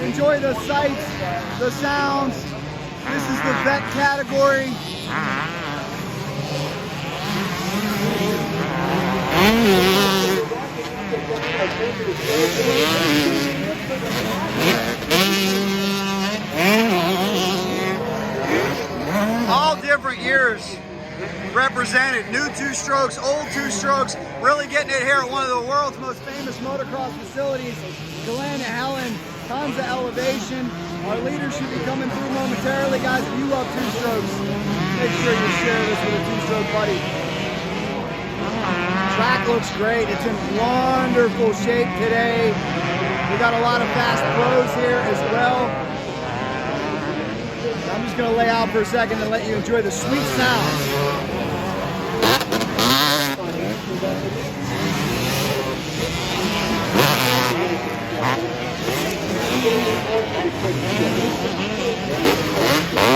Enjoy the sights, the sounds. This is the vet category. All different years represented. New two-strokes, old two-strokes, really getting it here at one of the world's most famous motocross facilities, Glen Helen. Tons of elevation. Our leaders should be coming through momentarily. Guys, if you love two-strokes, make sure you share this with a two-stroke buddy. Track looks great. It's in wonderful shape today. We got a lot of fast pros here as well. I'm just going to lay out for a second and let you enjoy the sweet sounds.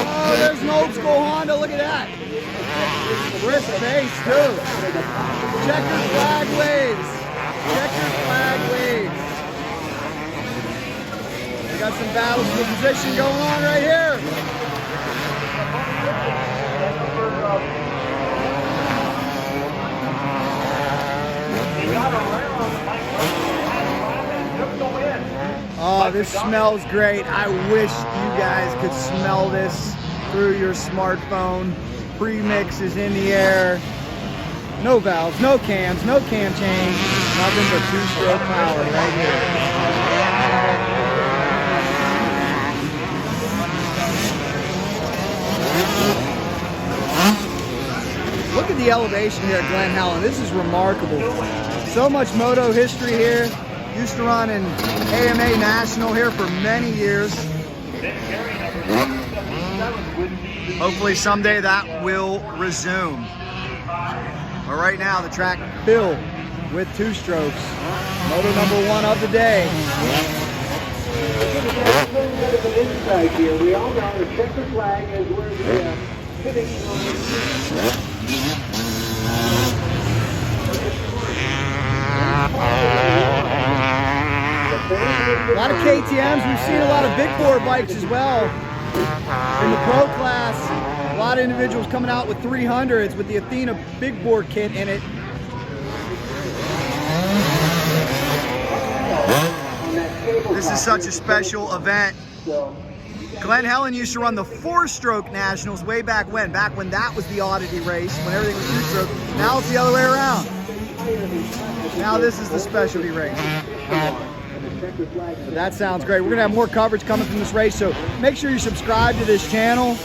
Oh, there's an old school Honda. Look at that. Crisp face, too. Checkered flag waves. Checkered flag waves. We got some battles for position going on right here. Oh, this smells great. I wish you guys could smell this through your smartphone. Pre-mix is in the air. No valves, no cams, no cam change. Nothing but two-stroke power right here. Look at the elevation here at Glen Helen. This is remarkable. So much moto history here. Used to run in AMA National here for many years. Hopefully someday that will resume. But right now the track filled with two-strokes. Moto number one of the day. We all know the checkered flag is where the finish A lot of KTMs. We've seen a lot of big bore bikes as well. In the pro class, a lot of individuals coming out with 300s with the Athena big bore kit in it. This is such a special event. Glen Helen used to run the four-stroke nationals way back when that was the oddity race, when everything was two-stroke. Now it's the other way around. Now this is the specialty race. That sounds great. We're going to have more coverage coming from this race, so make sure you subscribe to this channel.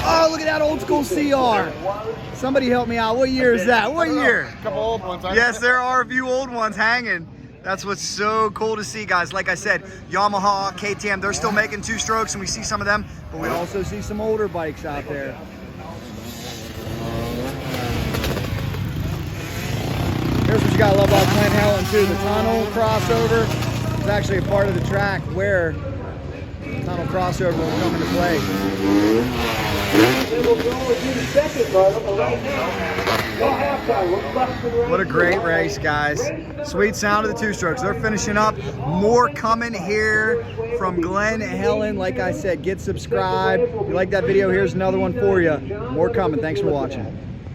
Oh, look at that old school CR. Somebody help me out. What year is that? What year? A couple old ones. Yes, there are a few old ones hanging. That's what's so cool to see, guys. Like I said, Yamaha, KTM, they're still making two-strokes, and we see some of them, but we also see some older bikes out there. Here's what you gotta love about Glen Helen too. The tunnel crossover is actually a part of the track where the tunnel crossover will come into play. What a great race, guys. Sweet sound of the two-strokes. They're finishing up. More coming here from Glen Helen. Like I said, get subscribed. If you like that video, here's another one for you. More coming. Thanks for watching.